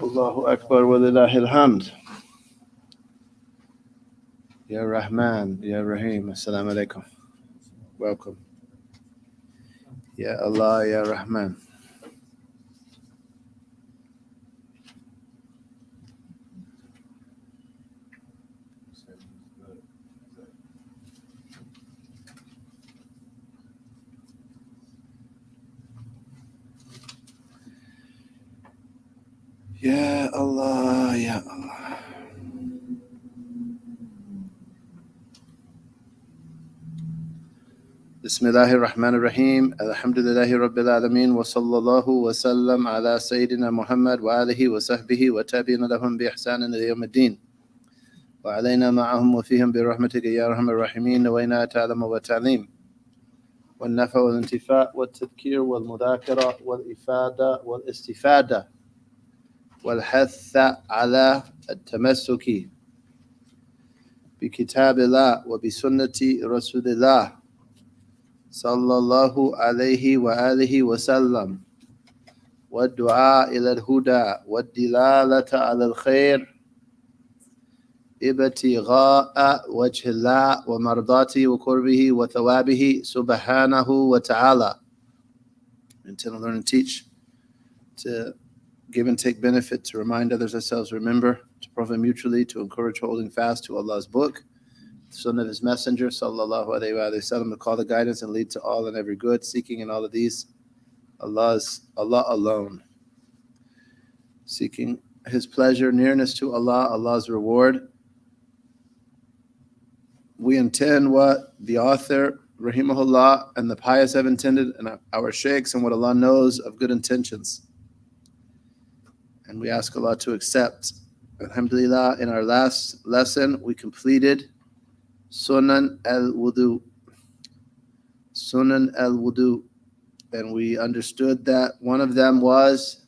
Allahu Akbar wa lillahil hamd. Ya Rahman, Ya Rahim, Assalamu alaikum. Welcome. Ya Allah, Ya Rahman. Ya Allah, Ya Allah. Bismillahir Rahmanir Rahim. Alhamdulillahi Rabbil Alameen. Wa sallallahu wa sallam ala Sayyidina Muhammad wa alihi wa sahbihi wa tabi'ina lahum bi ihsanin ila yawmiddin. Wa alayna ma'ahum wa fihim bi rahmatika ya arhamar rahimin. Nawayna ta'lama wa ta'lim. والنفع والانتفاع والتذكير والمذاكرة والإفادة والاستفادة والحث على التمسك بكتاب الله وبسنة رسول الله صلى الله عليه وآله وسلم والدعاء إلى الهدى والدلالة على الخير ابتغاء وجه الله ومرضاته وقربه وثوابه سبحانه وتعالى. And to learn and teach, to give and take benefit, to remind others, ourselves, remember, to profit mutually, to encourage holding fast to Allah's book, the Sunnah of His Messenger, sallallahu alaihi wasallam, to call the guidance and lead to all and every good, seeking in all of these Allah alone, seeking His pleasure, nearness to Allah, Allah's reward. We intend what the author, rahimahullah, and the pious have intended, and our sheikhs, and what Allah knows of good intentions. And we ask Allah to accept. Alhamdulillah, in our last lesson, we completed Sunan al-Wudu. Sunan al-Wudu. And we understood that one of them was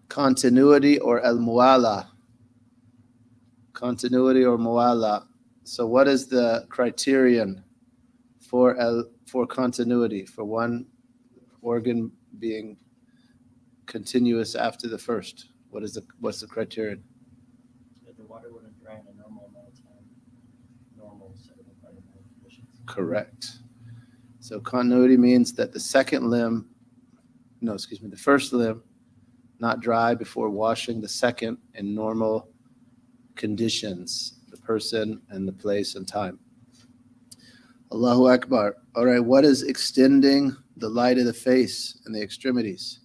continuity or al-muwala. Continuity or muwala. So what is the criterion for continuity, for one organ being continuous after the first? What's the criterion? That the water wouldn't dry in a normal amount of time, normal set of environmental conditions. Correct. So continuity means that the first limb not dry before washing the second in normal conditions, the person and the place and time. Allahu Akbar. All right, what is extending the light of the face and the extremities?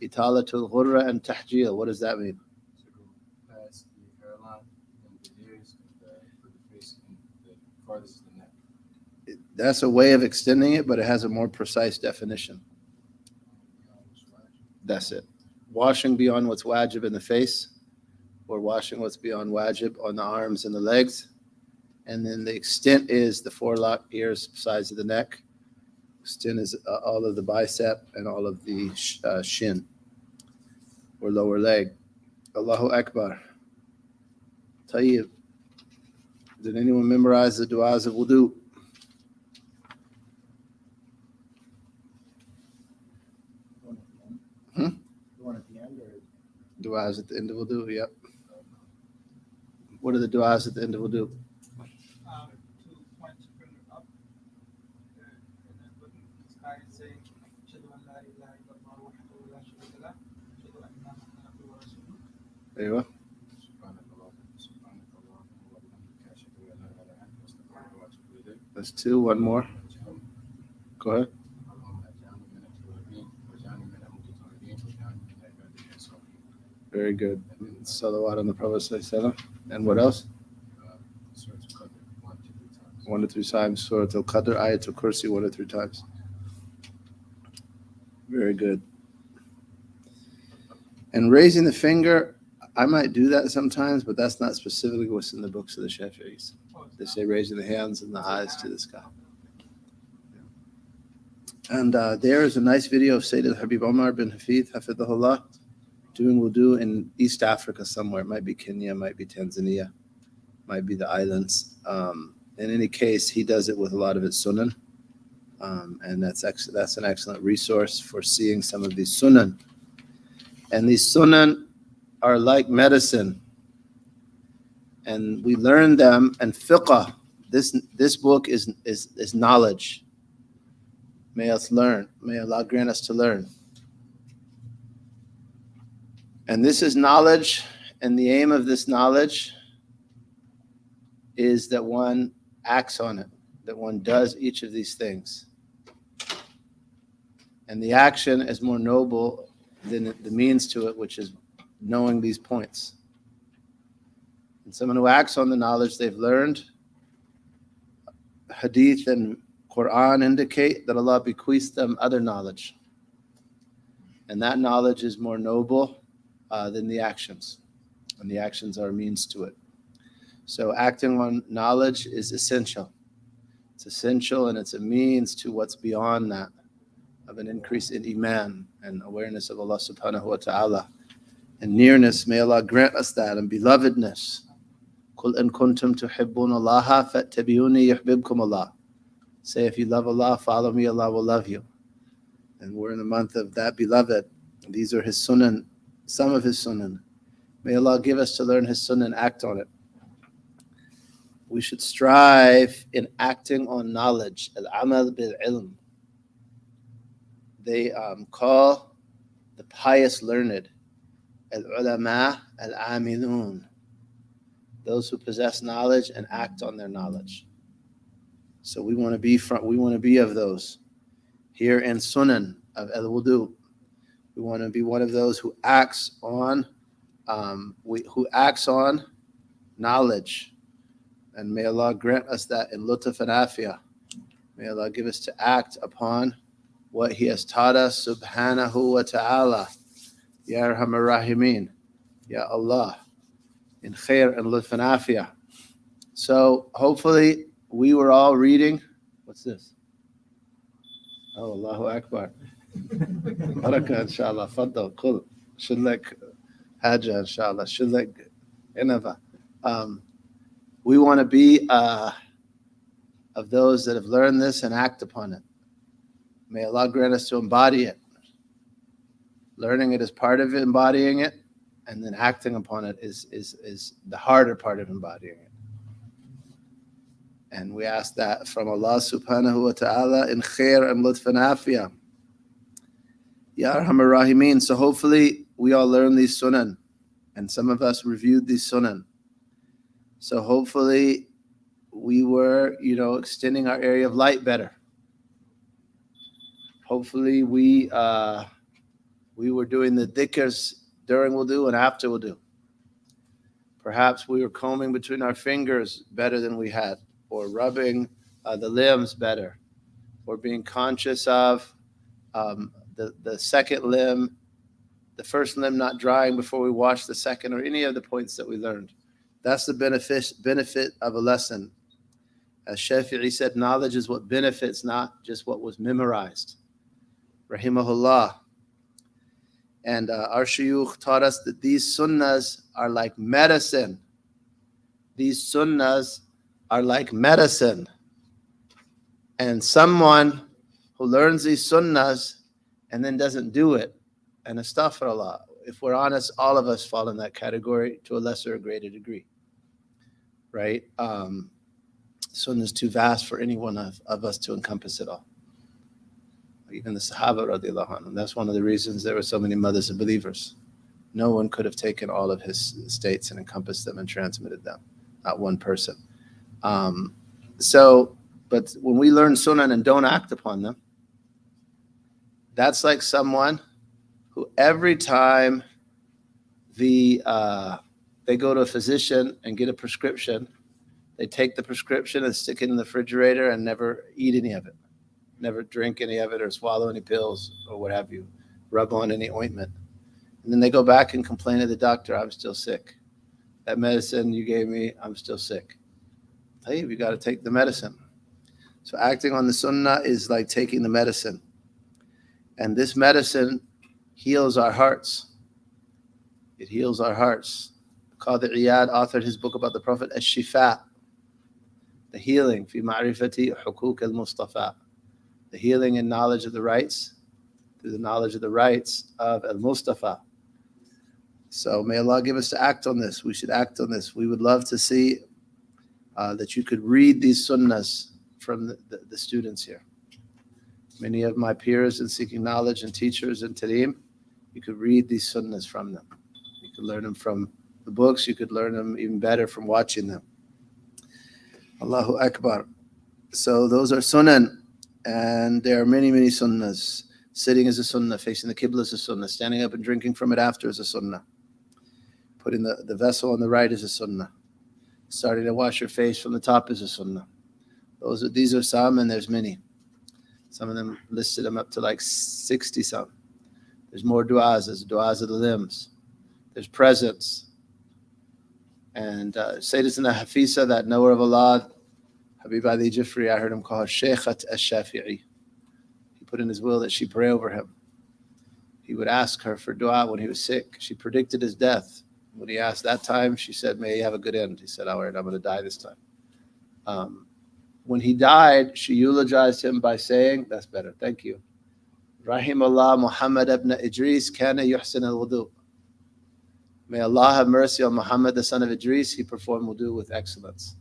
Italatul ghurra and tahjil. What does that mean? To go past the hairline and the ears for the face and the farthest is the neck. That's a way of extending it, but it has a more precise definition. That's it. Washing beyond what's wajib in the face, or washing what's beyond wajib on the arms and the legs. And then the extent is the forelock, ears, sides of the neck. Extent is all of the bicep and all of the shin or lower leg. Allahu Akbar. Tayyib. Did anyone memorize the du'as of wudu? The one at the end, or Du'as at the end of wudu, yep. What are the du'as at the end of wudu? 2 points, bring it up, and then looking at the sky and saying, "Ashhadu an la ilaha illallah wahdahu la sharika lah, ashhadu anna Muhammadan abduhu wa rasuluh." There you go. That's 2. One more. Go ahead. Very good. Salawat on the Prophet ﷺ. And what else? 1 to 3 times. Surah Al-Qadr, Ayatul Kursi 1 to 3 times. Very good. And raising the finger, I might do that sometimes, but that's not specifically what's in the books of the Shafi'is. They say raising the hands and the eyes to the sky. And there is a nice video of Sayyid al-Habib Omar bin Hafid, Hafidhullah, doing wudu in East Africa somewhere. It might be Kenya, it might be Tanzania, might be the islands. In any case, he does it with a lot of its sunan. And that's an excellent resource for seeing some of these sunan. And these sunan are like medicine. And we learn them, and fiqh, this book is knowledge. May us learn. May Allah grant us to learn. And this is knowledge, and the aim of this knowledge is that one acts on it, that one does each of these things. And the action is more noble than the means to it, which is knowing these points. And someone who acts on the knowledge they've learned, Hadith and Quran indicate that Allah bequeaths them other knowledge. And that knowledge is more noble than the actions. And the actions are a means to it. So acting on knowledge is essential. It's essential, and it's a means to what's beyond that, of an increase in iman and awareness of Allah subhanahu wa ta'ala. And nearness, may Allah grant us that, and belovedness. قُلْ إِن كُنْتُمْ تُحِبُّونَ اللَّهَ فَاتَّبِعُونِي يُحْبِبْكُمُ اللَّهُ. Say, if you love Allah, follow me, Allah will love you. And we're in the month of that beloved. These are His sunan, some of His sunan. May Allah give us to learn His sunnah and act on it. We should strive in acting on knowledge. Al-amal bil-ilm. They call the pious learned al-ulama al-amilun. Those who possess knowledge and act on their knowledge. So we want to be of those. Here in Sunan of al-wudu, we want to be one of those who acts on knowledge. And may Allah grant us that in lutf and afiyah. May Allah give us to act upon what He has taught us, subhanahu wa ta'ala. Ya Arhamar Rahimin. Ya Allah. In khair and lutf and afiyah. So hopefully we were all reading. What's this? Oh, Allahu Akbar. Barakah, inshallah. Faddal, kul. Shulak haja, inshallah. Shulak inava. We want to be of those that have learned this and act upon it. May Allah grant us to embody it. Learning it is part of embodying it, and then acting upon it is the harder part of embodying it. And we ask that from Allah subhanahu wa ta'ala in khair and lutf and afiyah. Ya Arhamar Rahimin. So hopefully we all learn these sunan, and some of us reviewed these sunan. So hopefully we were, extending our area of light better. Hopefully we were doing the dhikrs during wudu and after wudu. Perhaps we were combing between our fingers better than we had, or rubbing the limbs better, or being conscious of the second limb, the first limb not drying before we wash the second, or any of the points that we learned. That's the benefit of a lesson. As Shafi'i said, knowledge is what benefits, not just what was memorized. Rahimahullah. And our shuyukh taught us that these sunnahs are like medicine. These sunnahs are like medicine. And someone who learns these sunnahs and then doesn't do it, and astaghfirullah, if we're honest, all of us fall in that category to a lesser or greater degree. Right? Sunnah is too vast for any one of us to encompass it all. Even the Sahaba radiallahu anhum. That's one of the reasons there were so many mothers of believers. No one could have taken all of his states and encompassed them and transmitted them. Not one person. But when we learn sunnah and don't act upon them, that's like someone who every time they go to a physician and get a prescription, they take the prescription and stick it in the refrigerator and never eat any of it, never drink any of it or swallow any pills or what have you, rub on any ointment. And then they go back and complain to the doctor, I'm still sick. That medicine you gave me, I'm still sick. Hey, you got to take the medicine. So acting on the sunnah is like taking the medicine. And this medicine heals our hearts. It heals our hearts. Qadi Iyad authored his book about the Prophet, Ash-Shifa, the healing, fi ma'rifati hukuk al-Mustafa, the healing and knowledge of the rights, through the knowledge of the rights of al-Mustafa. So may Allah give us to act on this. We should act on this. We would love to see that you could read these sunnahs from the students here. Many of my peers in seeking knowledge and teachers in Tareem, you could read these sunnahs from them. You could learn them from the books. You could learn them even better from watching them. Allahu Akbar. So those are sunan, and there are many, many sunnahs. Sitting is a sunnah, facing the qibla is a sunnah, standing up and drinking from it after is a sunnah. Putting the vessel on the right is a sunnah. Starting to wash your face from the top is a sunnah. These are some, and there's many. Some of them listed them up to like 60 some. There's more du'as. There's du'as of the limbs. There's presence. And Sayyidatina Hafisa, that knower of Allah, Habib Ali Jifri, I heard him call her Shaykhat al-Shafi'i. He put in his will that she pray over him. He would ask her for dua when he was sick. She predicted his death. When he asked that time, she said, may he have a good end. He said, all right, I'm going to die this time. When he died, she eulogized him by saying, that's better, thank you. Rahimallah Muhammad ibn Idris kana yuhsin al-wudu. May Allah have mercy on Muhammad, the son of Idris. He performed wudu with excellence.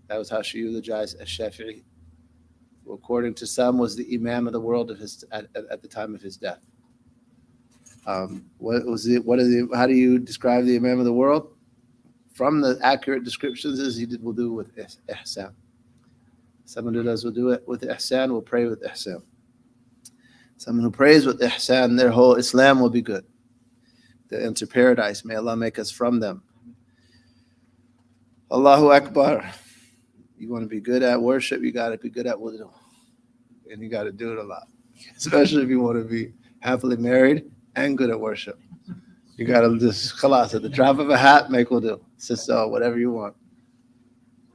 That was how she eulogized Ash-Shafi'i, who according to some was the imam of the world at the time of his death. How do you describe the imam of the world? From the accurate descriptions is he did wudu with ihsan. Someone who does wudu with ihsan will pray with ihsan. Someone who prays with ihsan, their whole Islam will be good. They'll enter paradise. May Allah make us from them. Allahu Akbar. You want to be good at worship, you got to be good at wudu. And you got to do it a lot. Especially if you want to be happily married and good at worship. You got to just, khalas, at the drop of a hat, make wudu. Sister, whatever you want.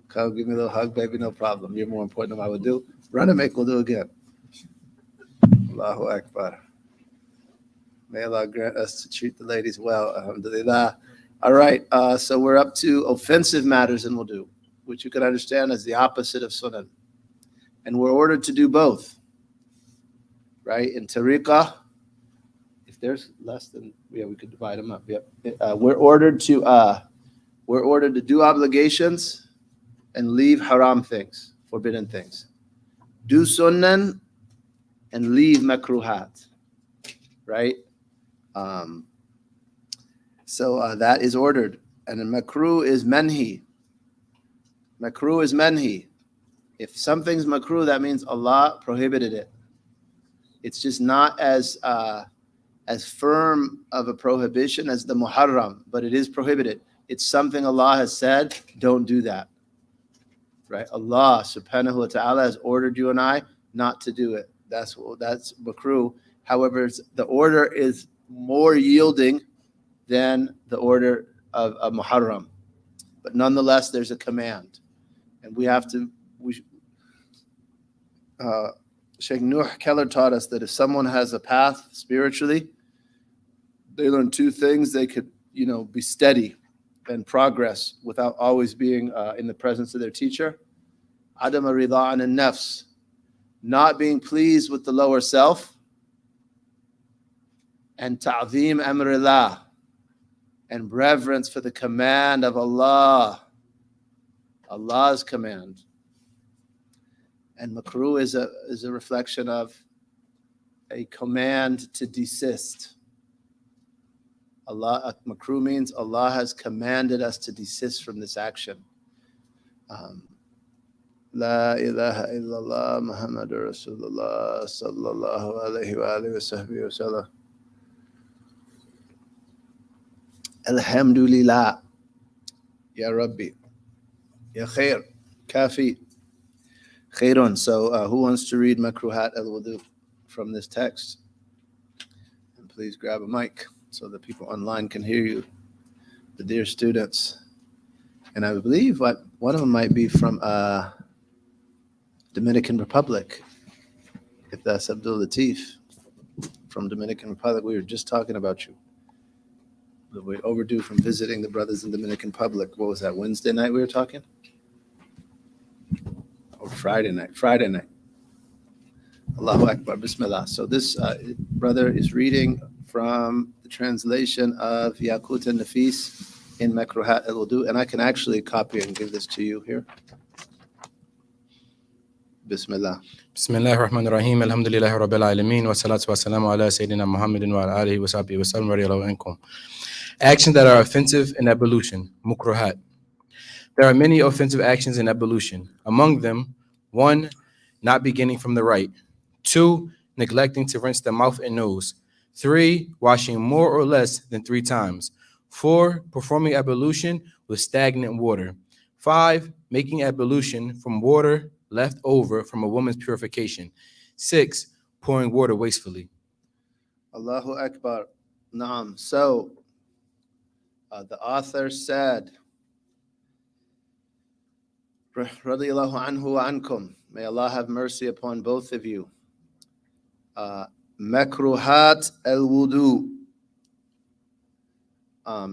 Come, give me a little hug, baby, no problem. You're more important than I would do. Run and make wudu again. Allahu Akbar. May Allah grant us to treat the ladies well. Alhamdulillah. All right, so we're up to offensive matters in wudu, which you can understand as the opposite of sunan. And we're ordered to do both. Right? In tariqah, if there's less than, we could divide them up. Yep. We're ordered to do obligations and leave haram things, forbidden things. Do sunnan and leave makruhat. Right? So that is ordered. And a makruh is manhi. Makruh is manhi. If something's makruh, that means Allah prohibited it. It's just not as firm of a prohibition as the muharram, but it is prohibited. It's something Allah has said, don't do that. Right? Allah subhanahu wa ta'ala has ordered you and I not to do it. That's makruh. However, the order is more yielding than the order of muharram. But nonetheless, there's a command. And Sheikh Nuh Keller taught us that if someone has a path spiritually, they learn two things. They could, be steady and progress without always being in the presence of their teacher. Adam ar-ridha an an-nafs, not being pleased with the lower self, and ta'zeem amrillah, and reverence for the command of Allah, Allah's command. And makruh is a reflection of a command to desist. Makruh means Allah has commanded us to desist from this action. La ilaha illallah Muhammadur Rasulullah sallallahu alayhi wa alihi wa sahbihi wa sallam. Alhamdulillah. Ya Rabbi. Ya Khair. Kafi. Khairun. So who wants to read Makruhat al-Wudu from this text? And please grab a mic so that people online can hear you, the dear students. And I believe one of them might be from Dominican Republic, if that's Abdul Latif from Dominican Republic. We were just talking about you. We're overdue from visiting the brothers in Dominican Republic. What was that, Wednesday night we were talking? Or Friday night. Allahu Akbar, Bismillah. So this brother is reading from the translation of Yaqut and Nafis in Makruhat al-Wudu, and I can actually copy and give this to you here. Bismillah. بسم الله الرحمن الرحيم الحمد لله رب العالمين والصلاة والسلام على سيدنا محمد وعلى آله وصحبه وسلم رضي الله عنكم. Actions that are offensive in ablution, mukruhat. There are many offensive actions in ablution. Among them, 1, not beginning from the right. 2, neglecting to rinse the mouth and nose. 3, washing more or less than 3 times. 4, performing ablution with stagnant water. 5, making ablution from water left over from a woman's purification. 6, pouring water wastefully. Allahu Akbar. Naam. So, the author said, Radiyallahu anhu wa ankum. May Allah have mercy upon both of you. Makruhat al-wudu.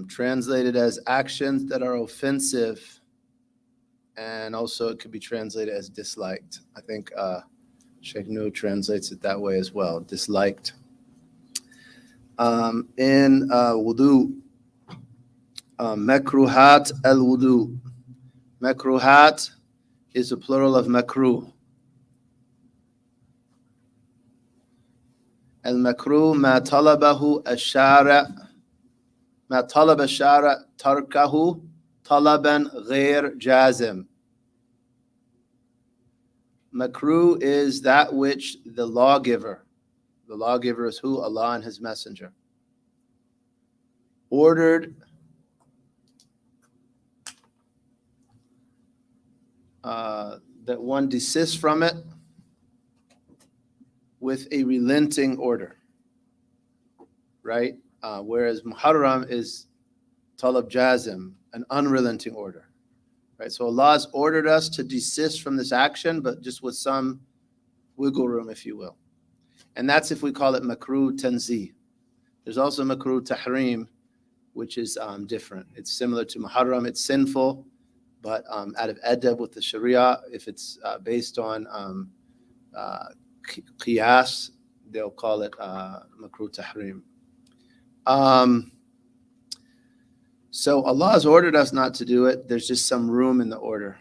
Translated as actions that are offensive, and also it could be translated as disliked. I think Sheikh Nu translates it that way as well, disliked. In wudu, makruhat al-wudu. Makruhat is a plural of makruh. Al-makruh ma talabahu ash-shari' ma talaba ash-shari' tarkahu talaban ghair jazim. Makruh is that which the lawgiver is who? Allah and His Messenger, ordered that one desists from it with a relenting order, right? Whereas muharram is talab jazim, an unrelenting order, right? So Allah has ordered us to desist from this action, but just with some wiggle room, if you will. And that's if we call it makruh tanzih. There's also makruh tahrim, which is different. It's similar to muharram. It's sinful, but out of adab with the Sharia, if it's based on qiyas, they'll call it makruh tahrim. So Allah has ordered us not to do it. There's just some room in the order,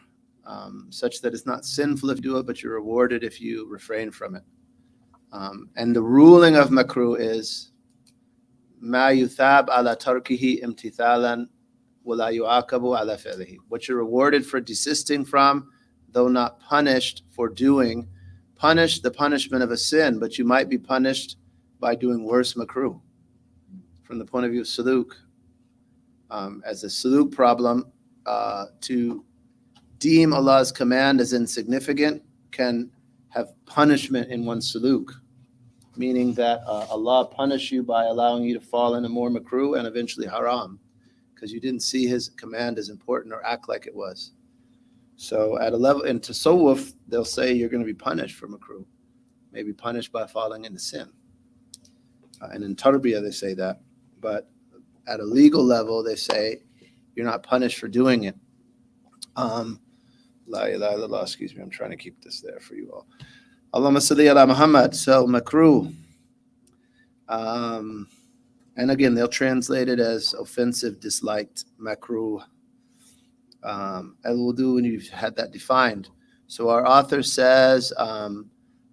such that it's not sinful if you do it, but you're rewarded if you refrain from it. And the ruling of makruh is ma yuthab ala tarkihi imtithalan wala yu'aqabu ala fi'lihi. What you're rewarded for desisting from, though not punished for doing, punish the punishment of a sin, but you might be punished by doing worse makruh. From the point of view of suluk, as a suluk problem, to deem Allah's command as insignificant can have punishment in one's suluk, meaning that Allah punish you by allowing you to fall into more makruh and eventually haram, because you didn't see His command as important or act like it was. So at a level in tasawwuf, they'll say you're going to be punished for makruh, maybe punished by falling into sin. And in tarbiyah they say that, but at a legal level they say you're not punished for doing it. La ilaha illallah, excuse me, I'm trying to keep this there for you all. Allahumma salli ala Muhammad. So makruh. And again, they'll translate it as offensive, disliked, makruh. Al-wudu, and you've had that defined. So our author says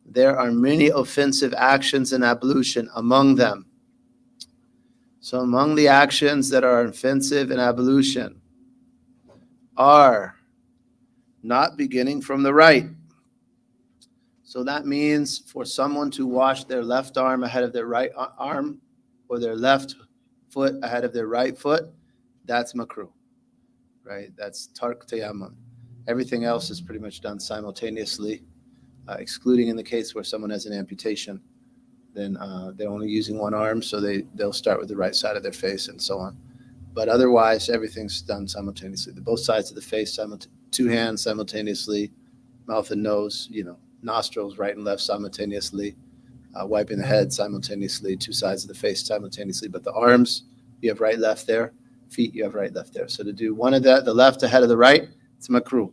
there are many offensive actions in ablution, among them. So among the actions that are offensive in ablution are not beginning from the right. So that means for someone to wash their left arm ahead of their right arm, or their left foot ahead of their right foot, that's makruh, right? That's tark tayammum. Everything else is pretty much done simultaneously, excluding in the case where someone has an amputation. Then they're only using one arm, so they'll start with the right side of their face and so on. But otherwise, everything's done simultaneously. Both sides of the face, 2 hands simultaneously, mouth and nose, nostrils right and left simultaneously, wiping the head simultaneously, 2 sides of the face simultaneously. But the arms, you have right, left there. Feet, you have right, left there. So to do one of that, the left ahead of the right, it's makruh.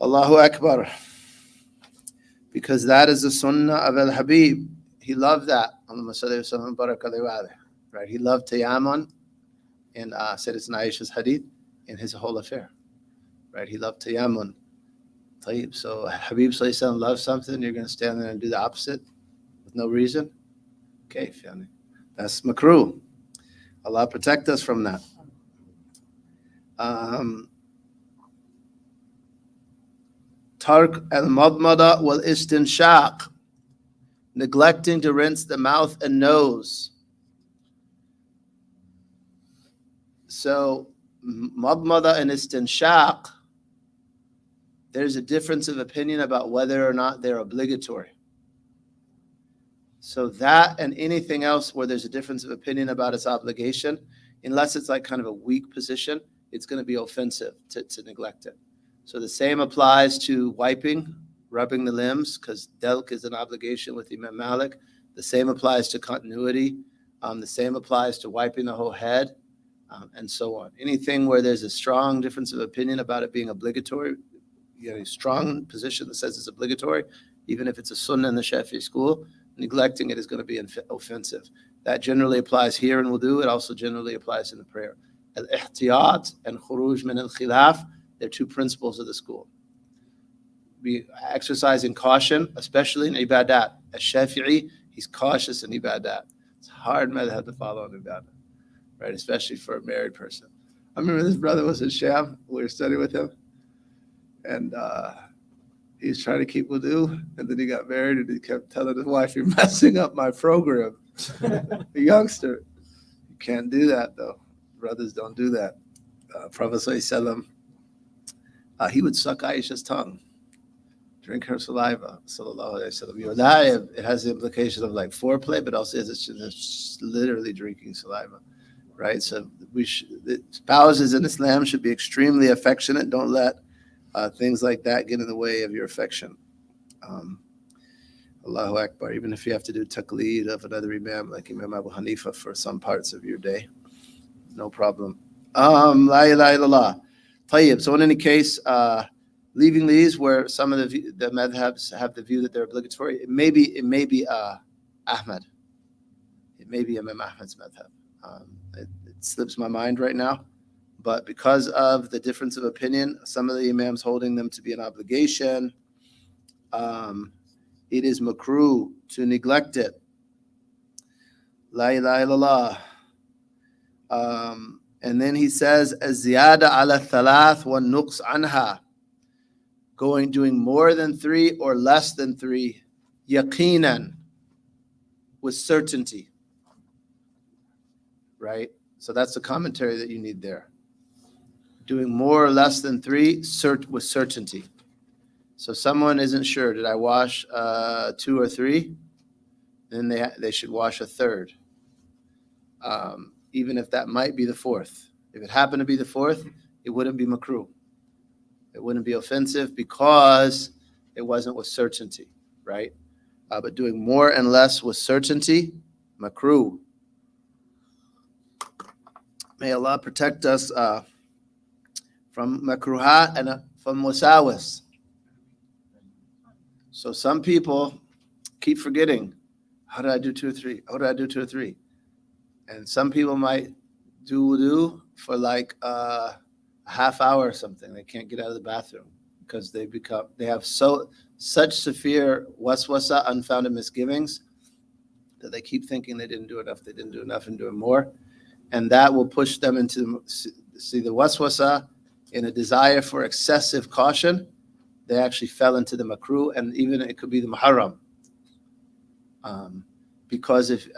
Allahu Akbar. Because that is the sunnah of Al-Habib. he loved that. Right? He loved tayammum in Sayyidatina Aisha's hadith in his whole affair. Right? He loved tayammum. So Habib Sallallahu Alaihi Wasallam loves something, you're going to stand there and do the opposite with no reason? Okay, that's makruh. Allah protect us from that. Tark al-madmada wal-istinshaq, neglecting to rinse the mouth and nose. So madmada and istinshaq, there's a difference of opinion about whether or not they're obligatory. So that and anything else where there's a difference of opinion about its obligation, unless it's like kind of a weak position, it's going to be offensive to neglect it. So the same applies to wiping, rubbing the limbs, because delk is an obligation with Imam Malik. The same applies to continuity. The same applies to wiping the whole head, and so on. Anything where there's a strong difference of opinion about it being obligatory, a strong position that says it's obligatory, even if it's a sunnah in the Shafi'i school, neglecting it is going to be offensive. That generally applies here in wudu. It also generally applies in the prayer. Al-ihtiyat and khuruj min al-khilaf, they're two principles of the school. Be exercising caution, especially in ibadat. Al-Shafi'i, he's cautious in ibadat. It's a hard madhab to follow in ibadat, right? Especially for a married person. I remember this brother was in Sham. We were studying with him. And he was trying to keep wudu, and then he got married, and he kept telling his wife, "You're messing up my program." A youngster. You can't do that, though. Brothers don't do that. Prophet ﷺ, he would suck Aisha's tongue, drink her saliva. Sallallahu Alaihi Wasallam. It has the implication of like foreplay, but also it's literally drinking saliva, right? So the spouses in Islam should be extremely affectionate. Don't let things like that get in the way of your affection. Allahu Akbar. Even if you have to do taqleed of another imam, like Imam Abu Hanifa, for some parts of your day, no problem. La ilaha illallah. Tayyib. So in any case, leaving these where some of the madhabs have the view that they're obligatory, it may be Ahmad. It may be Imam Ahmad's madhab. It slips my mind right now. But because of the difference of opinion, some of the imams holding them to be an obligation, it is makruh to neglect it. La ilaha illallah. And then he says, az-ziyada ala thalath wa nuqs anha, doing more than 3 or less than 3, yaqinan, with certainty. Right? So that's the commentary that you need there. Doing more or less than 3 with certainty. So someone isn't sure, did I wash 2 or 3? Then they should wash a third. Even if that might be the 4th. If it happened to be the 4th, it wouldn't be makruh. It wouldn't be offensive because it wasn't with certainty, right? But doing more and less with certainty, makruh. May Allah protect us from makruhat and from wasawis. So some people keep forgetting, how did I do 2 or 3? How did I do 2 or 3? And some people might do wudu for like a half hour or something. They can't get out of the bathroom because they have such severe waswasa, unfounded misgivings, that they keep thinking they didn't do enough and doing more. And that will push them into the waswasa in a desire for excessive caution. They actually fell into the makruh, and even it could be the muharram. Because if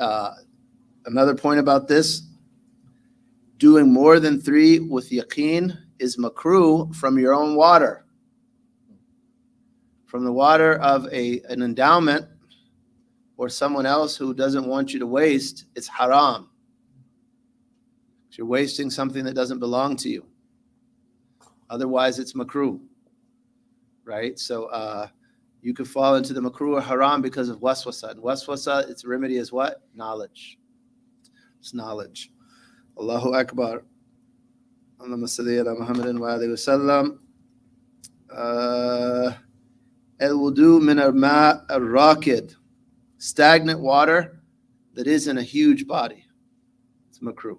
another point about this, doing more than 3 with yaqeen is makruh from your own water. From the water of an endowment or someone else who doesn't want you to waste, it's haram. You're wasting something that doesn't belong to you. Otherwise, it's makruh, right? So you could fall into the makruh or haram because of waswasa. And waswasa, its remedy is what? Knowledge. It's knowledge. Allahu Akbar. Allahumma salli ala Muhammadin wa alihi wa sallam. Al-wudu min al-ma' al-rakid. stagnant water that isn't a huge body. It's makruh.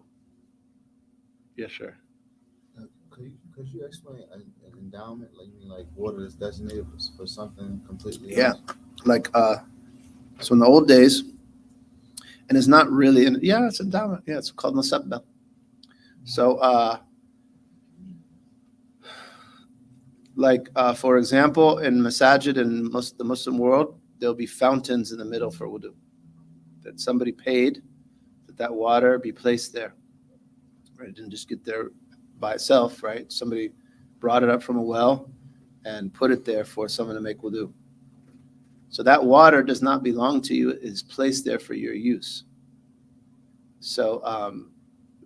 Yes, sir. Could you explain an endowment? Like, you mean like water that's designated for something completely Yeah. else? Like, so in the old days, and it's not really, it's endowment. Yeah, it's called musabbah. So, for example, in masajid in the Muslim world, there'll be fountains in the middle for wudu. That somebody paid that water be placed there. Right? It didn't just get there by itself, right? Somebody brought it up from a well and put it there for someone to make wudu. So that water does not belong to you. It is placed there for your use. So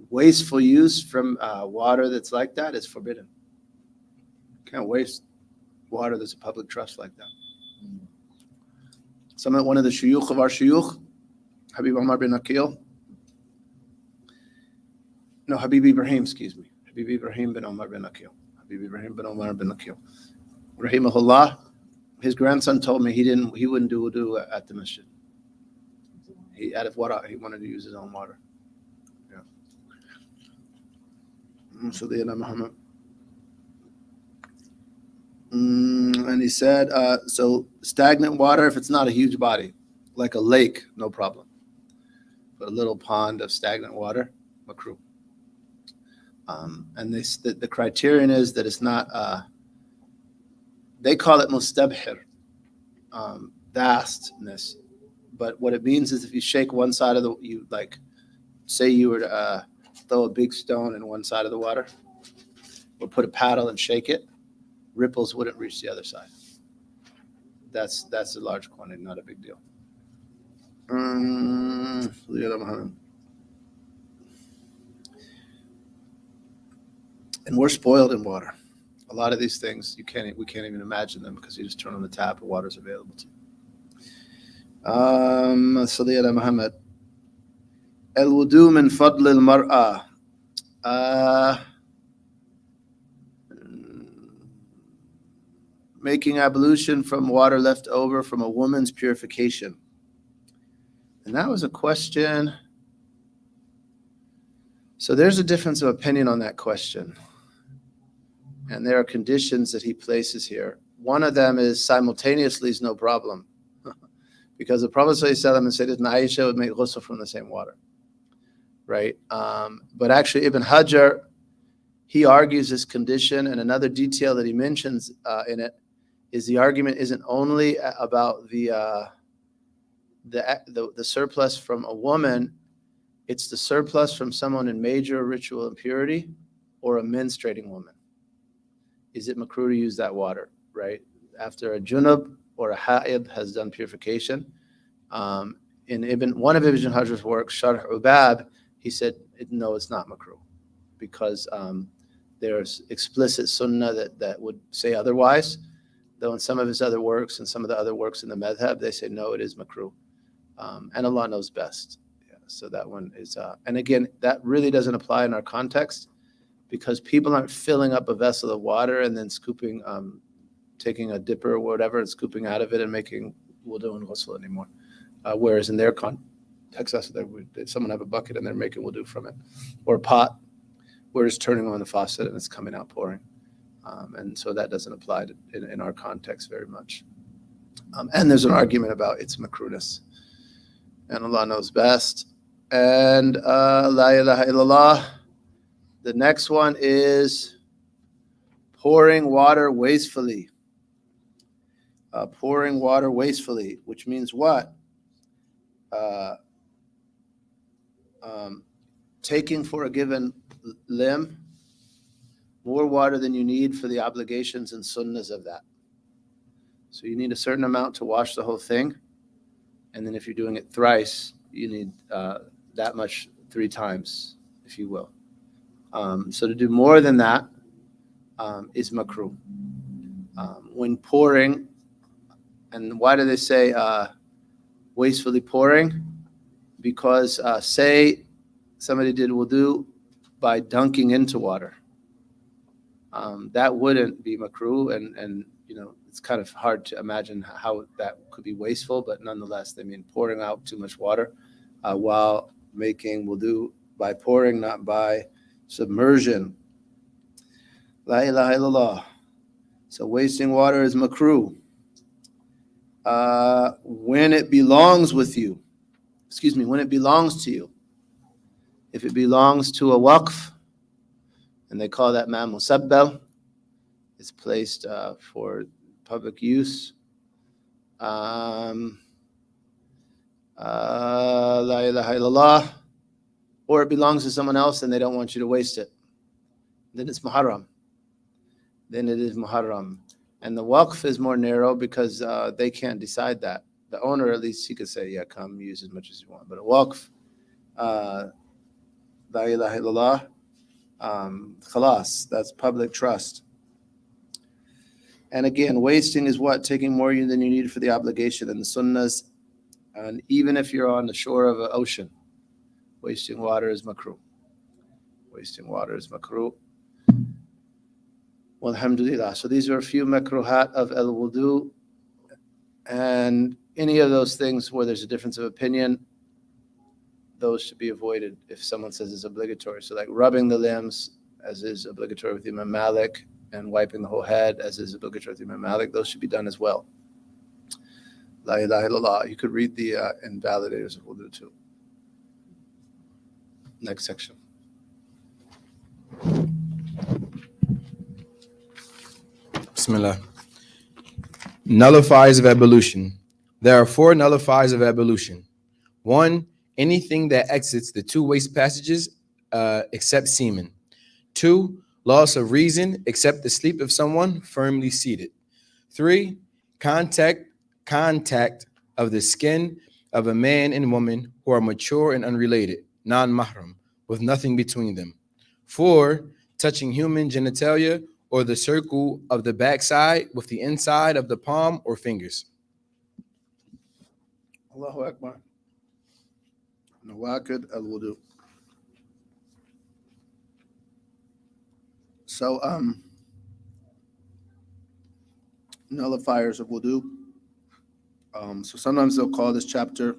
wasteful use from water that's like that is forbidden. Can't waste water that's a public trust like that. One of the shuyukh of our shuyukh, Habib Omar bin Akil, no, Habib Ibrahim, excuse me. Habib Ibrahim bin Omar bin Akil. Habib Ibrahim bin Omar bin Akil. Rahimahullah, his grandson told me he wouldn't do wudu at the masjid. Out of water, he wanted to use his own water. Yeah. Sayyidina Muhammad. And he said, so stagnant water, if it's not a huge body, like a lake, no problem. But a little pond of stagnant water, makruh. And the criterion is that it's not, they call it mustabhir, vastness. But what it means is if you shake one side of say you were to throw a big stone in one side of the water, or put a paddle and shake it, ripples wouldn't reach the other side. That's a large quantity, not a big deal. And we're spoiled in water. A lot of these things we can't even imagine them because you just turn on the tap and water's available to you. Sayyidina Muhammad. Al-wudu min fadl al-mar'a. Making ablution from water left over from a woman's purification. And that was a question. So there's a difference of opinion on that question. And there are conditions that he places here. One of them is simultaneously is no problem. Because the Prophet ﷺ and Sayyidatuna Aisha would make ghusl from the same water. Right? But actually Ibn Hajar, he argues this condition, and another detail that he mentions in it is the argument isn't only about the surplus from a woman, it's the surplus from someone in major ritual impurity or a menstruating woman. Is it makruh to use that water, right? After a junub or a ha'id has done purification. In one of Ibn Hajar's works, Sharh Ubab, he said, no, it's not makruh, because there's explicit sunnah that would say otherwise. Though in some of his other works and some of the other works in the madhab, they say, no, it is makruh. And Allah knows best. Yeah, so that one is, and again, that really doesn't apply in our context because people aren't filling up a vessel of water and then scooping, taking a dipper or whatever and scooping out of it and making wudu and ghusl anymore. Whereas in their context, someone have a bucket and they're making wudu from it. Or a pot, where it's turning on the faucet and it's coming out pouring. And so that doesn't apply in our context very much. And there's an argument about its makruhness. And Allah knows best. And La ilaha illallah. The next one is pouring water wastefully. Pouring water wastefully, which means what? Taking for a given limb more water than you need for the obligations and sunnahs of that. So you need a certain amount to wash the whole thing. And then if you're doing it thrice, you need that much 3 times, if you will. So to do more than that is makruh. When pouring, and why do they say wastefully pouring? Because say somebody did wudu by dunking into water. that wouldn't be makruh, and it's kind of hard to imagine how that could be wasteful, but nonetheless, I mean, pouring out too much water while making wudu by pouring, not by submersion. La ilaha illallah. So wasting water is makruh when it belongs with you. When it belongs to you. If it belongs to a waqf, and they call that ma musabbal, it's placed for public use. La ilaha illallah. Or it belongs to someone else and they don't want you to waste it. Then it's muharram. Then it is muharram. And the waqf is more narrow because they can't decide that. The owner, at least, he could say, yeah, come use as much as you want. But a waqf, la ilaha illallah, khalas, that's public trust. And again, wasting is what? Taking more than you need for the obligation. And the sunnahs, and even if you're on the shore of an ocean, wasting water is makruh. Wasting water is makruh. Well, alhamdulillah. So these are a few makruhat of al-wudu. And any of those things where there's a difference of opinion, those should be avoided if someone says it's obligatory. So like rubbing the limbs, as is obligatory with Imam Malik, and wiping the whole head, as is obligatory with Imam Malik, those should be done as well. La ilaha illallah. You could read the invalidators of wudu too. Next section. Bismillah. Nullifiers of evolution. There are 4 nullifiers of evolution. 1, anything that exits the 2 waste passages except semen. 2, loss of reason except the sleep of someone firmly seated. 3, contact of the skin of a man and woman who are mature and unrelated, non-mahram, with nothing between them. 4, touching human genitalia or the circle of the backside with the inside of the palm or fingers. Allahu Akbar. Nawaqid al-wudu. So, nullifiers of wudu. So sometimes they'll call this chapter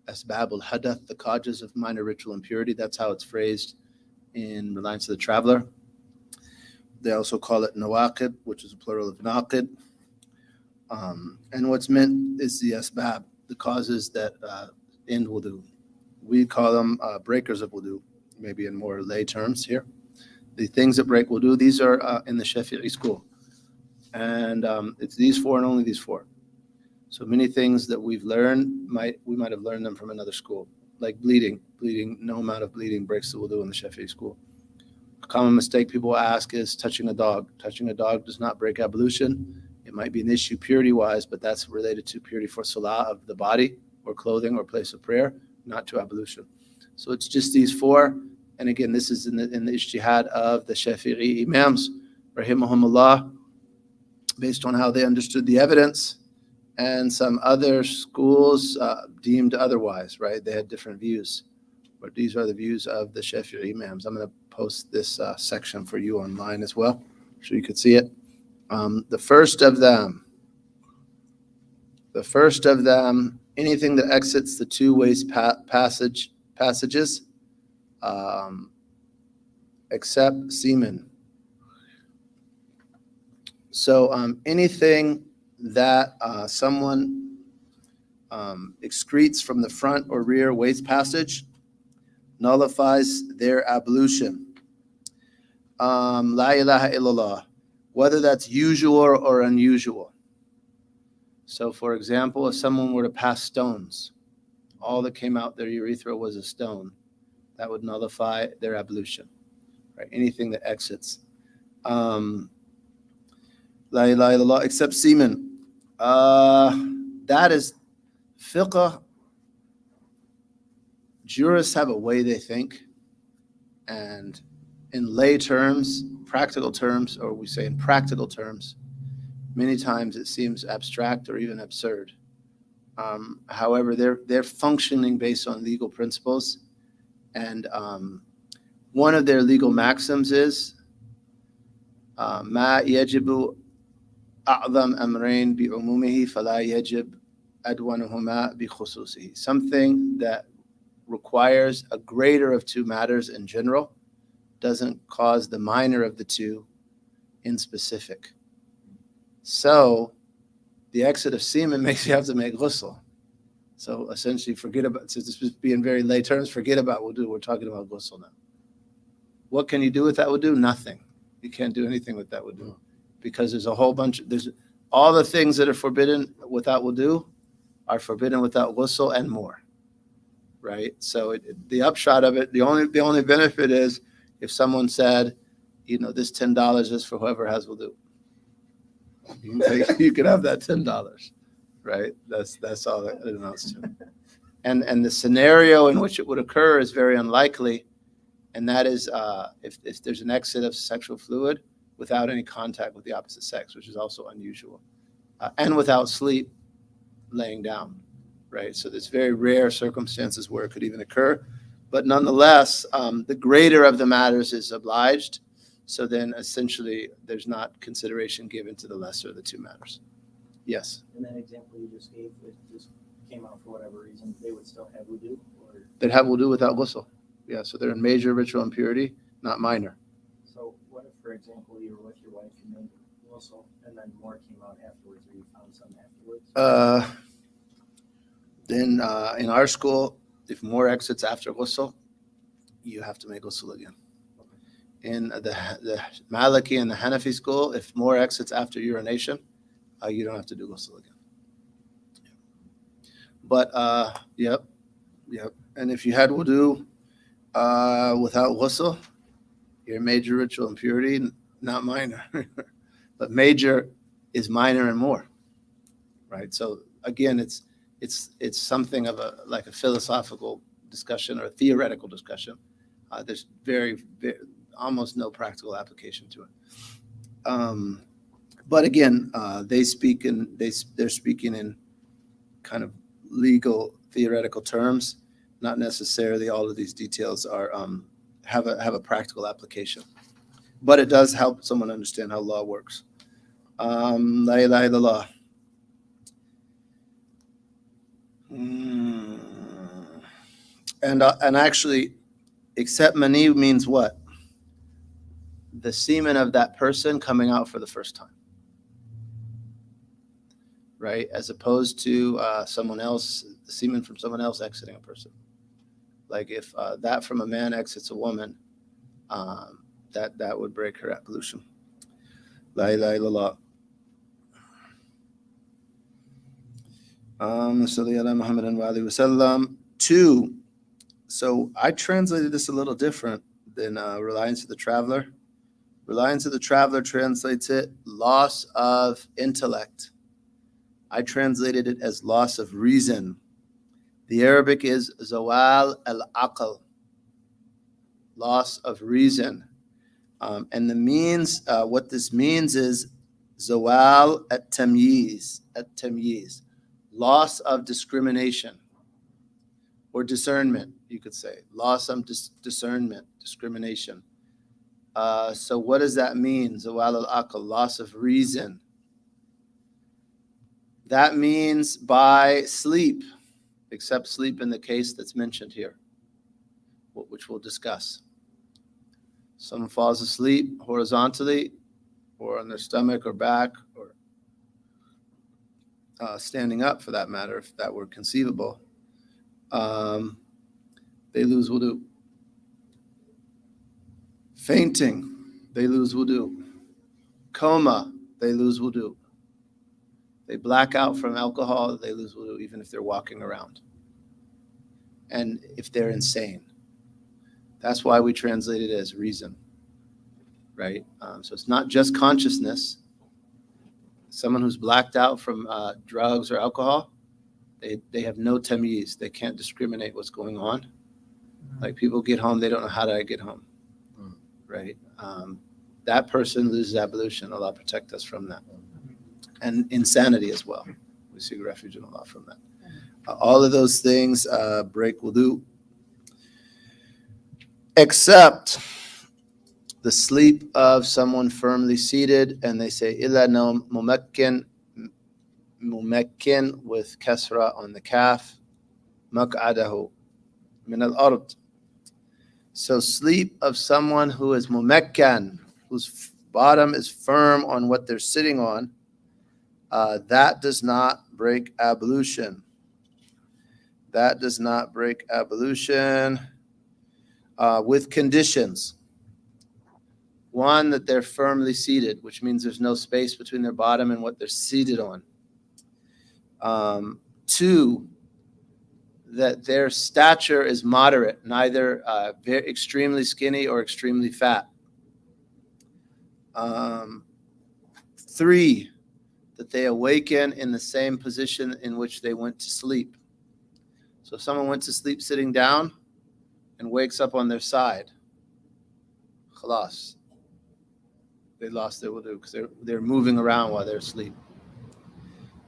Asbab al-Hadath, the causes of minor ritual impurity. That's how it's phrased in Reliance of the Traveler. They also call it Nawaqid, which is a plural of Naqid. And what's meant is the Asbab, the causes that end wudu. We call them breakers of wudu, maybe in more lay terms here. The things that break wudu, these are in the Shafi'i school. And it's these 4 and only these 4. So many things that we've learned, we might have learned them from another school, like bleeding. No amount of bleeding breaks the wudu in the Shafi'i school. A common mistake people ask is touching a dog. Touching a dog does not break ablution. It might be an issue purity-wise, but that's related to purity for salah of the body or clothing or place of prayer, not to ablution. So it's just these 4. And again, this is in the ijtihad of the Shafi'i imams, rahimahumullah, based on how they understood the evidence. And some other schools deemed otherwise, right? They had different views. But these are the views of the Shafi'i imams. I'm going to post this section for you online as well, so you could see it. The first of them, anything that exits the 2 waste passages, except semen. So anything that someone excretes from the front or rear waste passage nullifies their ablution. La ilaha illallah, whether that's usual or unusual. So for example, if someone were to pass stones, all that came out their urethra was a stone, that would nullify their ablution, right? Anything that exits. La ilaha illallah, except semen. That is fiqh. Jurists have a way they think, and in lay terms, practical terms, or we say in practical terms, many times it seems abstract or even absurd. However, they're functioning based on legal principles, and one of their legal maxims is ما يجب أعظم أمرين بعمومه فلا يجب أدونهما بخصوصه. Something that requires a greater of two matters in general doesn't cause the minor of the two in specific. So the exit of semen makes you have to make ghusl. So essentially, forget about, since this is being very lay terms, forget about wudu. We're talking about ghusl now. What can you do with that wudu? Nothing. You can't do anything with that wudu because there's a whole bunch. There's all the things that are forbidden without wudu are forbidden without ghusl and more. Right. So the upshot of it, the only benefit is if someone said, this $10 is for whoever has wudu. You could have that $10, right? That's all that it amounts to. And the scenario in which it would occur is very unlikely, and that is if there's an exit of sexual fluid without any contact with the opposite sex, which is also unusual, and without sleep, laying down, right? So there's very rare circumstances where it could even occur, but nonetheless, the greater of the matters is obliged. So then essentially there's not consideration given to the lesser of the two matters. Yes. In that example you just gave, it just came out for whatever reason, they would still have wudu? Or They'd have wudu without ghusl. Yeah, so they're in major ritual impurity, not minor. so what if, for example, you were with your wife, you made ghusl, and then more came out afterwards, or you found some afterwards? Then in our school, if more exits after ghusl, you have to make ghusl again. In the Maliki and the Hanafi school, if more exits after urination, you don't have to do ghusl again. But yep. And if you had wudu without ghusl, your major ritual impurity, not minor. But major is minor and more, right? So again, it's something of a philosophical discussion or a theoretical discussion. There's very almost no practical application to it. But again, they're speaking in kind of legal theoretical terms. Not necessarily all of these details are have a practical application, but it does help someone understand how law works. La ilaha illallah. And actually, except mani means what? The semen of that person coming out for the first time, right? As opposed to someone else, the semen from someone else exiting a person. Like if that from a man exits a woman, that would break her ablution. La ilaha illallah. Salli ala Muhammadin wa alihi wasallam. 2. So I translated this a little different than Reliance of the Traveler. Reliance of the Traveler translates it loss of intellect. I translated it as loss of reason. The Arabic is zawal al-aql, loss of reason. And the means, what this means is zawal at-tamyiz, loss of discrimination or discernment, you could say. Loss of discernment, discrimination. So what does that mean? Zawal al-aql, loss of reason. That means by sleep, except sleep in the case that's mentioned here, which we'll discuss. Someone falls asleep horizontally or on their stomach or back or standing up for that matter, if that were conceivable, they lose wudu. Fainting, they lose wudu. Coma, they lose wudu. They black out from alcohol, they lose wudu, even if they're walking around. And if they're insane. That's why we translate it as reason, right? So it's not just consciousness. Someone who's blacked out from drugs or alcohol, they have no tamyiz. They can't discriminate what's going on. Like people get home, they don't know how did I get home, right? That person loses ablution. Allah protect us from that. And insanity as well. We seek refuge in Allah from that. All of those things break wudu, except the sleep of someone firmly seated, and they say illa nawm mumakkin with kasra on the kaf, maq'adahu min al-ard. So sleep of someone who is mumakkan, whose bottom is firm on what they're sitting on, that does not break ablution. That does not break ablution with conditions. One, that they're firmly seated, which means there's no space between their bottom and what they're seated on. Two, that their stature is moderate, neither very extremely skinny or extremely fat. Three, that they awaken in the same position in which they went to sleep. So if someone went to sleep sitting down and wakes up on their side, khalas, they lost their wudu because they're moving around while they're asleep.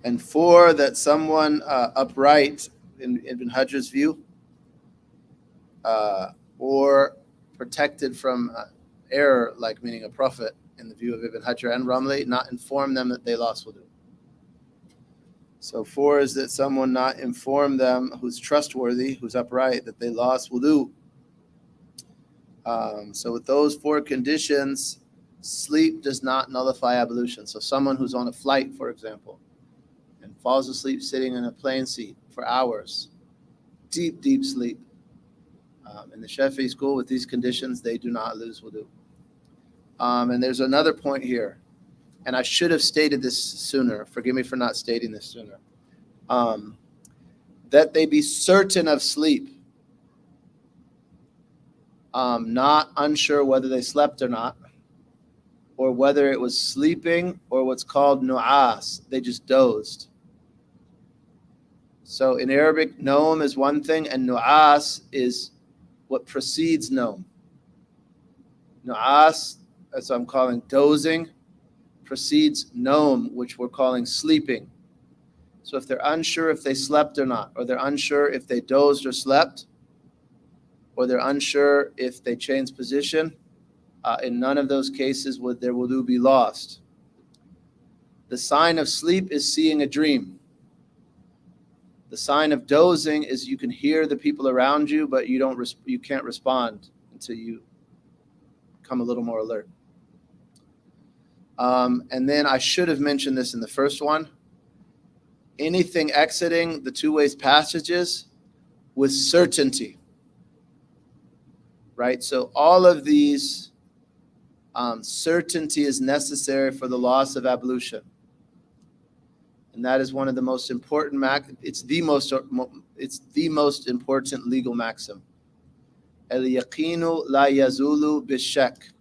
And four, that someone upright, in Ibn Hajar's view, or protected from error, like meaning a prophet in the view of Ibn Hajar and Ramli, not inform them that they lost wudu. So four is that someone not inform them who's trustworthy, who's upright, that they lost wudu. So with those four conditions, sleep does not nullify ablution. So someone who's on a flight, for example, and falls asleep sitting in a plane seat for hours, deep sleep. In the Shafi'i school, with these conditions, they do not lose wudu. And there's another point here, and I should have stated this sooner. Forgive me for not stating this sooner. That they be certain of sleep, not unsure whether they slept or not, or whether it was sleeping or what's called nu'as, they just dozed. So in Arabic, nawm is one thing, and nu'as is what precedes nawm. Nu'as, as I'm calling dozing, precedes nawm, which we're calling sleeping. So if they're unsure if they slept or not, or they're unsure if they dozed or slept, or they're unsure if they changed position, in none of those cases would their wudu be lost. The sign of sleep is seeing a dream. The sign of dozing is you can hear the people around you, but you can't respond until you become a little more alert. And then I should have mentioned this in the first one. Anything exiting the two ways passages with certainty, right? So all of these, certainty is necessary for the loss of ablution. And that is one of the most important it's the most important legal maxim. El-yaqinu la yazulu bishak.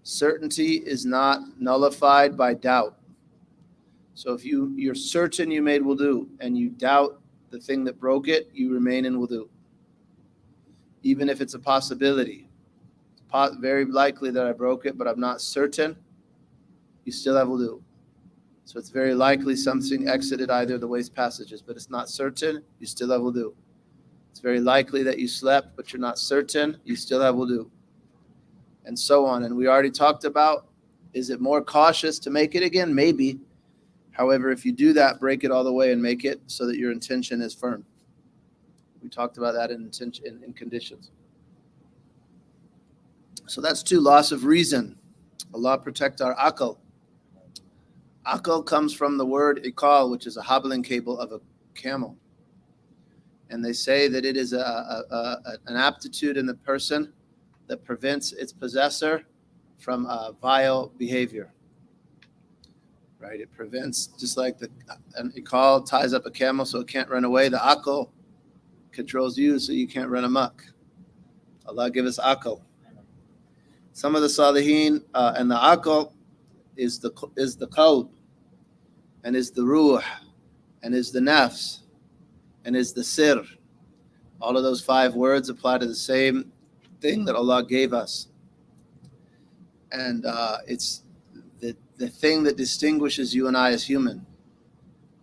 Certainty is not nullified by doubt. So if you're certain you made wudu and you doubt the thing that broke it, you remain in wudu. Even if it's a possibility. It's very likely that I broke it, but I'm not certain, you still have wudu. So it's very likely something exited either of the waste passages, but it's not certain, you still have wudu. It's very likely that you slept, but you're not certain, you still have wudu. And so on. And we already talked about, is it more cautious to make it again? Maybe. However, if you do that, break it all the way and make it so that your intention is firm. We talked about that in conditions. So that's two, loss of reason. Allah protect our aql. Aql comes from the word iqal, which is a hobbling cable of a camel. And they say that it is an aptitude in the person that prevents its possessor from vile behavior. Right? It prevents, just like an iqal ties up a camel so it can't run away, the aql controls you so you can't run amok. Allah give us aql. Some of the salihin and the aql is the qalb, and is the ruh, and is the nafs, and is the sir. All of those 5 words apply to the same thing that Allah gave us. And it's the thing that distinguishes you and I as human.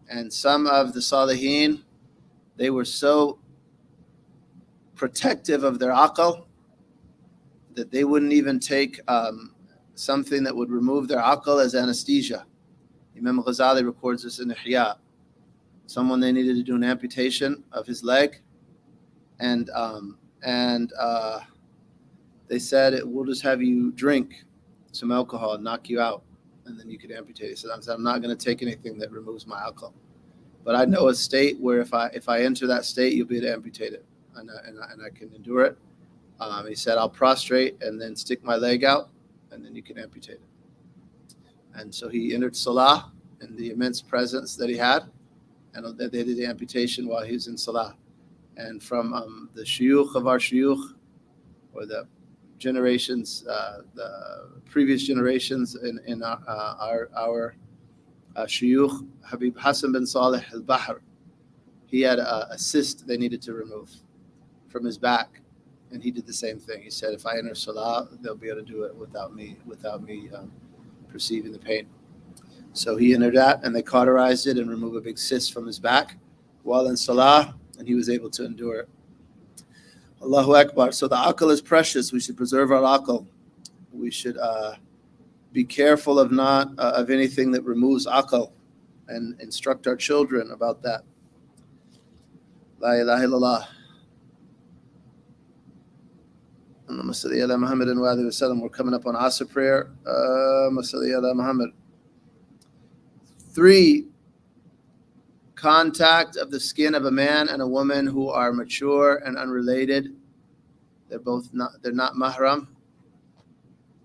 And some of the salihin, they were so protective of their aql that they wouldn't even take something that would remove their aql as anesthesia. Imam Ghazali records this in Ihya. Someone, they needed to do an amputation of his leg, and they said, we'll just have you drink some alcohol and knock you out, and then you could amputate. He said, I'm not going to take anything that removes my alcohol, but I know a state where if I enter that state, you'll be able to amputate it, and I can endure it. He said, I'll prostrate and then stick my leg out, and then you can amputate it. And so he entered Salah in the immense presence that he had, and they did the amputation while he was in Salah. And from the shuyukh of our shuyukh, or the generations, the previous generations in our shuyukh, Habib Hassan bin Saleh al-Bahr, he had a cyst they needed to remove from his back, and he did the same thing. He said, if I enter Salah, they'll be able to do it without me perceiving the pain. So he entered that, and they cauterized it and removed a big cyst from his back while in Salah, and he was able to endure it. Allahu Akbar. So the aql is precious. We should preserve our aql. We should be careful of not of anything that removes aql, and instruct our children about that. La ilaha illallah. Allahumma salli ala Muhammadin wa alihi wa sallam. We're coming up on Asr prayer. Allahumma salli ala Muhammad. 3, contact of the skin of a man and a woman who are mature and unrelated. They're not mahram,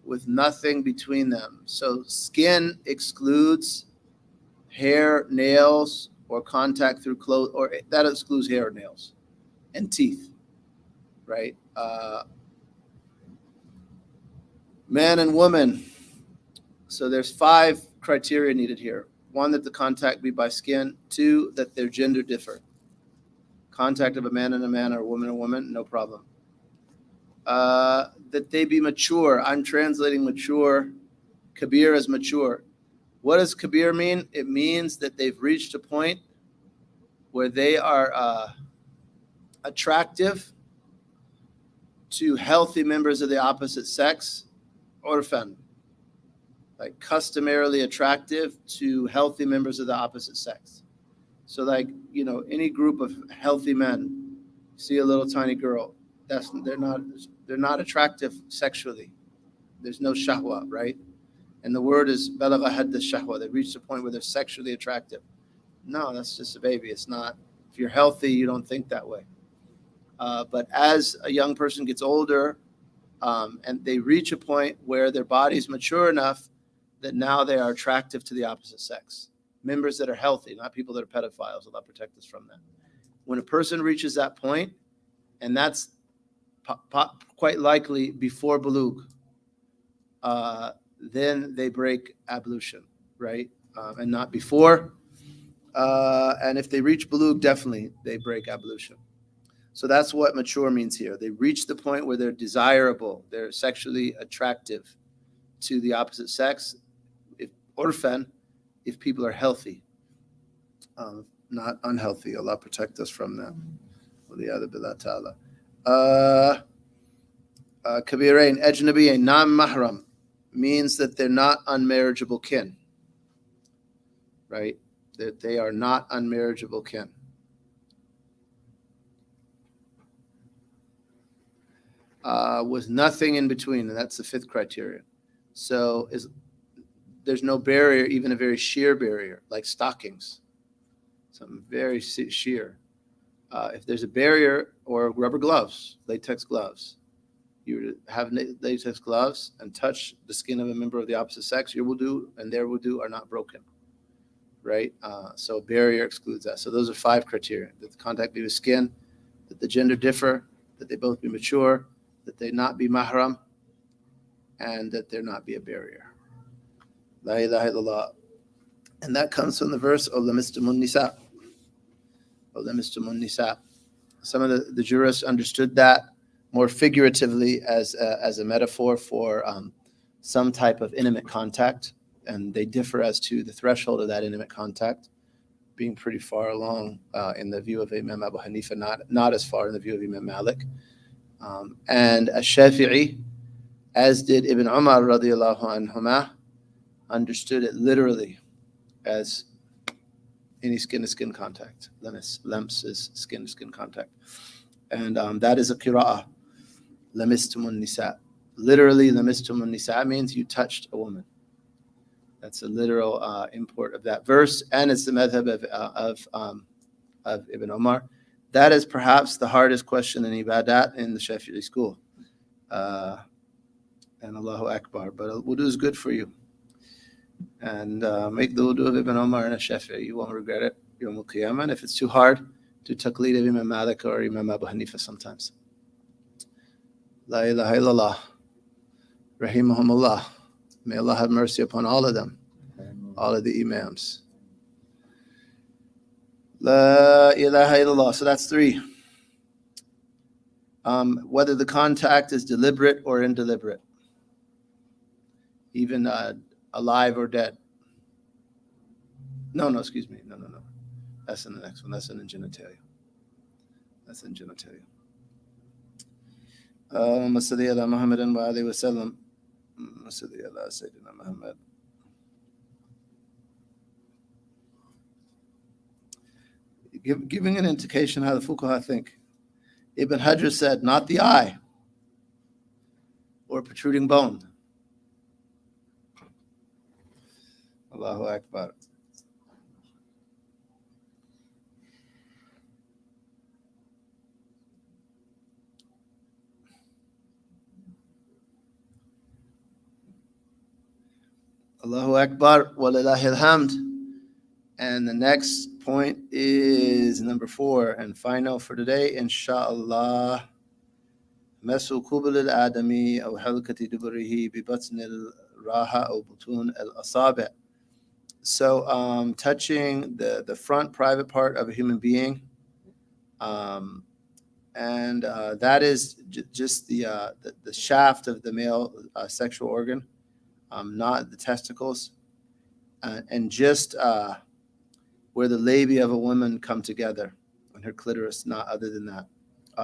with nothing between them. So skin excludes hair, nails, or contact through clothes, or that excludes hair, nails, and teeth, right? Man and woman. So there's 5 criteria needed here. 1, that the contact be by skin. 2, that their gender differ. Contact of a man and a man, or a woman, no problem. That they be mature. I'm translating mature. Kabir as mature. What does kabir mean? It means that they've reached a point where they are attractive to healthy members of the opposite sex, orphan. Like customarily attractive to healthy members of the opposite sex. So like, any group of healthy men, see a little tiny girl, they're not attractive sexually. There's no shahwa, right? And the word is balagha hadd shahwa. They reach a point where they're sexually attractive. No, that's just a baby. It's not. If you're healthy, you don't think that way. But as a young person gets older, and they reach a point where their body's mature enough that now they are attractive to the opposite sex. Members that are healthy, not people that are pedophiles. Allah protect us from that. When a person reaches that point, and that's quite likely before bulugh, then they break ablution, right? And not before. And if they reach bulugh, definitely they break ablution. So that's what mature means here. They reach the point where they're desirable, they're sexually attractive to the opposite sex. If orphan, if people are healthy, not unhealthy. Allah protect us from that. Kabirain, ajnabiyain, non-mahram, means that they're not unmarriageable kin, right? That they are not unmarriageable kin. With nothing in between, and that's the 5th criterion. So there's no barrier, even a very sheer barrier, like stockings, something very sheer. If there's a barrier, or rubber gloves, latex gloves, you have latex gloves and touch the skin of a member of the opposite sex, your wudu and their wudu are not broken, right? So barrier excludes that. So those are 5 criteria: that the contact be with skin, that the gender differ, that they both be mature, that they not be mahram, and that there not be a barrier. La ilaha illallah. And that comes from the verse, O lamistumun nisa. O lamistumun nisa. Some of the jurists understood that more figuratively as a metaphor for some type of intimate contact, and they differ as to the threshold of that intimate contact being pretty far along in the view of Imam Abu Hanifa, not as far in the view of Imam Malik. And Ash-Shafi'i as did Ibn Umar radiallahu anhuma, understood it literally as any skin-to-skin contact. Lems is skin-to-skin contact. And that is a qira'ah. Lamistumun nisa. Literally, lamistumun nisa means you touched a woman. That's a literal import of that verse, and it's the madhab of Ibn Umar. That is perhaps the hardest question in ibadat in the Shafi'i school. And Allahu Akbar. But wudu is good for you. And make the wudu of Ibn Umar and a Shafi'i. You won't regret it. Yawm al-Qiyamah. And if it's too hard, do taqleed of Imam Malik or Imam Abu Hanifa sometimes. La ilaha illallah. Rahimahumullah. May Allah have mercy upon all of them, all of the Imams. La ilaha illallah. So that's 3. Whether the contact is deliberate or indeliberate, even alive or dead. No, excuse me. No. That's in the next one. That's in genitalia. Allahumma salli ala Muhammadin wa alihi wa sallam. Allahumma salli ala Sayyidina Muhammad. Giving an indication how the fuqaha think. Ibn Hajar said, not the eye or protruding bone. Allahu Akbar. Allahu Akbar wa lillahi alhamd. And the next point is number 4 and final for today, inshallah. Masu qubul al-adami aw halqati duburihi bi batn al-raha aw butun al-asabi'. So touching the front private part of a human being, and that is just the shaft of the male sexual organ, not the testicles, and just where the labia of a woman come together and her clitoris, not other than that.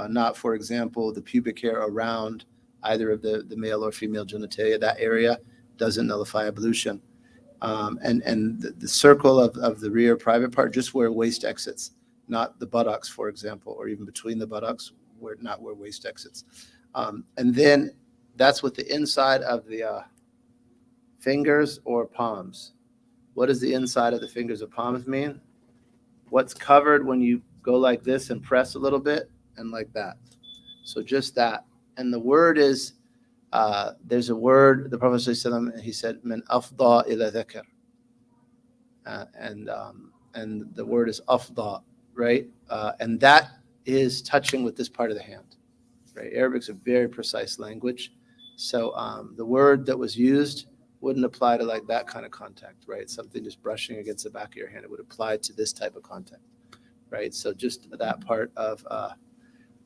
Not, for example, the pubic hair around either of the male or female genitalia. That area doesn't nullify ablution. And the circle of the rear private part, just where waist exits, not the buttocks, for example, or even between the buttocks, not where waist exits. And then that's what the inside of the fingers or palms. What does the inside of the fingers or palms mean? What's covered when you go like this and press a little bit and like that. So just that. And the word is, there's a word, the Prophet ﷺ, he said, min afda ila dhakar. And the word is afda, right? And that is touching with this part of the hand, right? Arabic's a very precise language. So the word that was used wouldn't apply to like that kind of contact, right? Something just brushing against the back of your hand. It would apply to this type of contact, right? So just that part of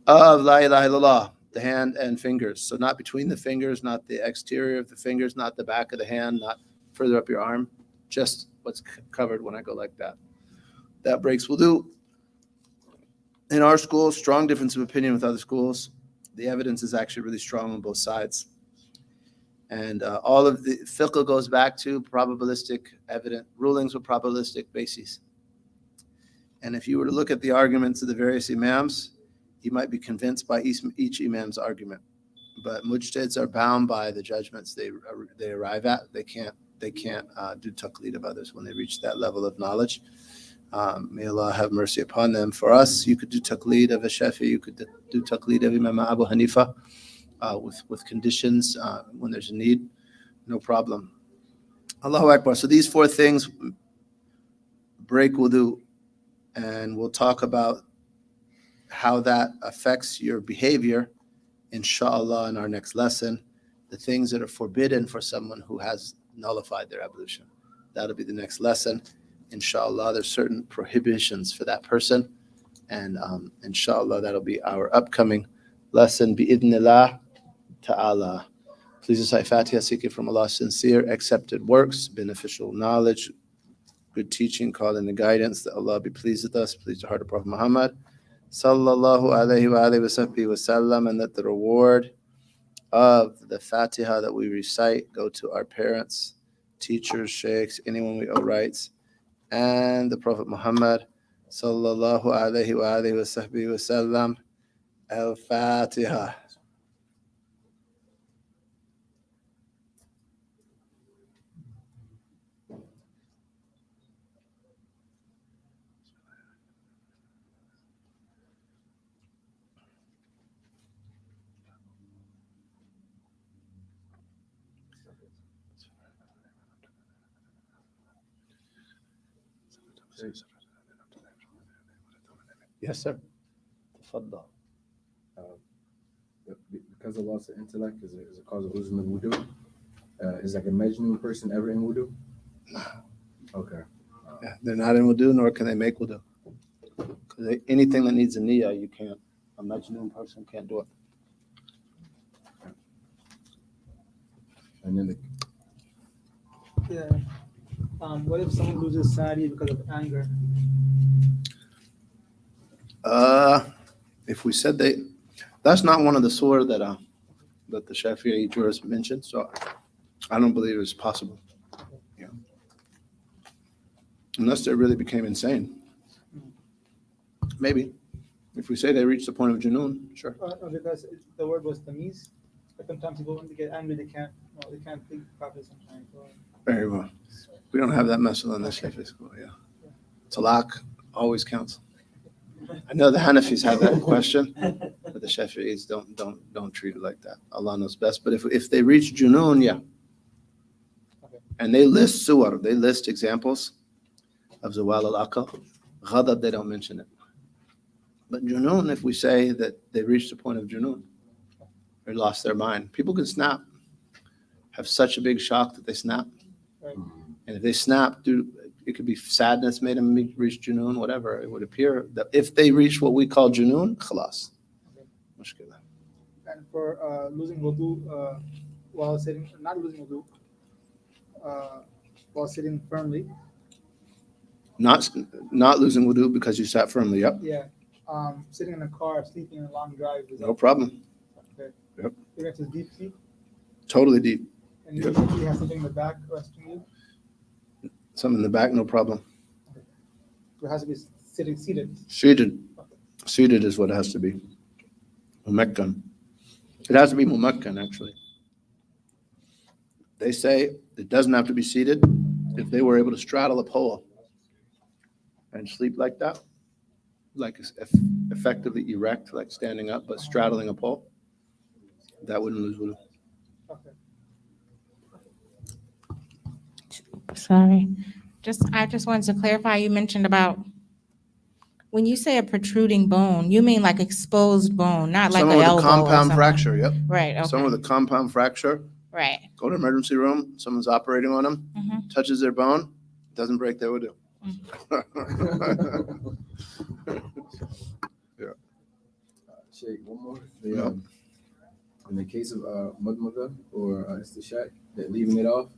La ilaha illallah, the hand and fingers. So not between the fingers, not the exterior of the fingers, not the back of the hand, not further up your arm, just what's covered when I go like that. That breaks wudu. In our school, strong difference of opinion with other schools. The evidence is actually really strong on both sides. And all of the fiqh goes back to probabilistic evident rulings with probabilistic bases. And if you were to look at the arguments of the various imams, you might be convinced by each imam's argument. But mujtahids are bound by the judgments they arrive at. They can't do taqleed of others when they reach that level of knowledge. May Allah have mercy upon them. For us, you could do taqleed of a Shafi, you could do taqleed of Imam Abu Hanifa. With conditions when there's a need, no problem. Allahu Akbar. So these 4 things break wudu, and we'll talk about how that affects your behavior, inshallah, in our next lesson. The things that are forbidden for someone who has nullified their ablution. That'll be the next lesson, inshallah. There's certain prohibitions for that person, and inshallah, that'll be our upcoming lesson, bi'idhnillah ta'ala. Please recite Fatiha, seeking from Allah sincere, accepted works, beneficial knowledge, good teaching, calling the guidance, that Allah be pleased with us, please the heart of Prophet Muhammad, sallallahu alayhi wa alihi wa sahbihi wa sallam, and that the reward of the Fatiha that we recite go to our parents, teachers, sheikhs, anyone we owe rights, and the Prophet Muhammad sallallahu alayhi wa alihi wa sahbihi wa sallam. Al-Fatiha. Yes, sir. Tafaddal. Because of loss of intellect is a cause of losing the wudu. Is like a Majnun person ever in wudu? Okay. Yeah, they're not in wudu, nor can they make wudu. Because anything that needs a niyyah, you can't. A Majnun person can't do it. And then Yeah. What if someone loses sati because of anger? If we said that's not one of the surah that the Shafi'i jurist mentioned, so I don't believe it's possible. Yeah. Unless they really became insane. Maybe. If we say they reached the point of Junoon, sure. Because the word was tamiz. But sometimes people, when they get angry, they can't think properly sometimes. Very well. We don't have that message in the Shafi'i school, yeah. Talaq always counts. I know the Hanafis have that question, but the Shafi'is don't treat it like that. Allah knows best. But if they reach Junoon, yeah. Okay. And they list suwar, they list examples of Zawal al-Aql. Ghadab, they don't mention it. But Junoon, if we say that they reached the point of Junoon, they lost their mind. People can snap, have such a big shock that they snap. Right. And if they snap, it could be sadness made them reach Junoon, whatever. It would appear that if they reach what we call Junoon, khalas. Okay. And for losing wudu while sitting, not losing wudu while sitting firmly. Not losing wudu because you sat firmly. Yep. Yeah. Sitting in a car, sleeping in a long drive. No problem. Okay. Yep. You got to deep sleep. Totally deep. And you usually have something in the back resting you. Something in the back, no problem. It has to be seated. Seated is what it has to be. Mumakkan. It has to be mumakkan, actually. They say it doesn't have to be seated if they were able to straddle a pole and sleep like that, like effectively erect, like standing up, but straddling a pole. That wouldn't lose wudu. Okay. Sorry. I just wanted to clarify, you mentioned about when you say a protruding bone, you mean like exposed bone, not like an Someone with elbow a compound or something. fracture, yep. Right, okay. Someone with a compound fracture, Right. go to emergency room, someone's operating on them, Mhm. touches their bone, doesn't break their wudu. Sheikh, one more. In the case of mudmada or istishat, that leaving it off,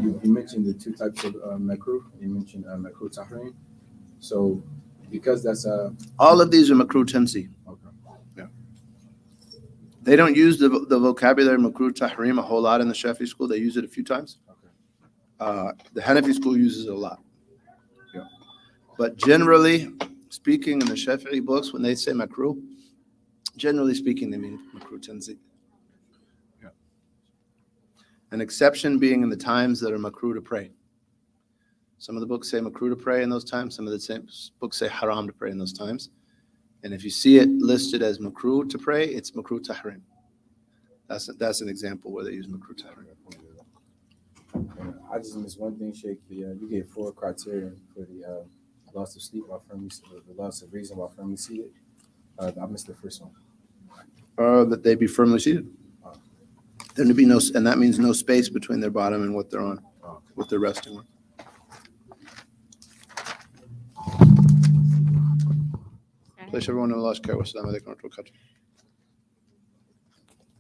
you mentioned the two types of makruh. You mentioned makruh tahrim. So because that's all of these are makruh tansi. Okay. Yeah. They don't use the vocabulary makruh tahrim a whole lot in the Shafi school. They use it a few times. Okay. The Hanafi school uses it a lot. Yeah. But generally speaking, in the Shafi'i books, when they say makruh, generally speaking, they mean makruh tanzi. Yeah. An exception being in the times that are makruh to pray. Some of the books say makruh to pray in those times. Some of the same books say haram to pray in those times. And if you see it listed as makruh to pray, it's makruh tahrim. That's an example where they use makruh tahrim. I just missed one thing, Sheikh. You gave 4 criteria for the loss of sleep while firmly, the loss of reason while firmly seated. I missed the first one. That they be firmly seated. There to be no, and that means no space between their bottom and what they're on, what they're resting on. Place everyone in Allah's care. Wassalamu alaikum wa rahmatullahi wa barakatuh.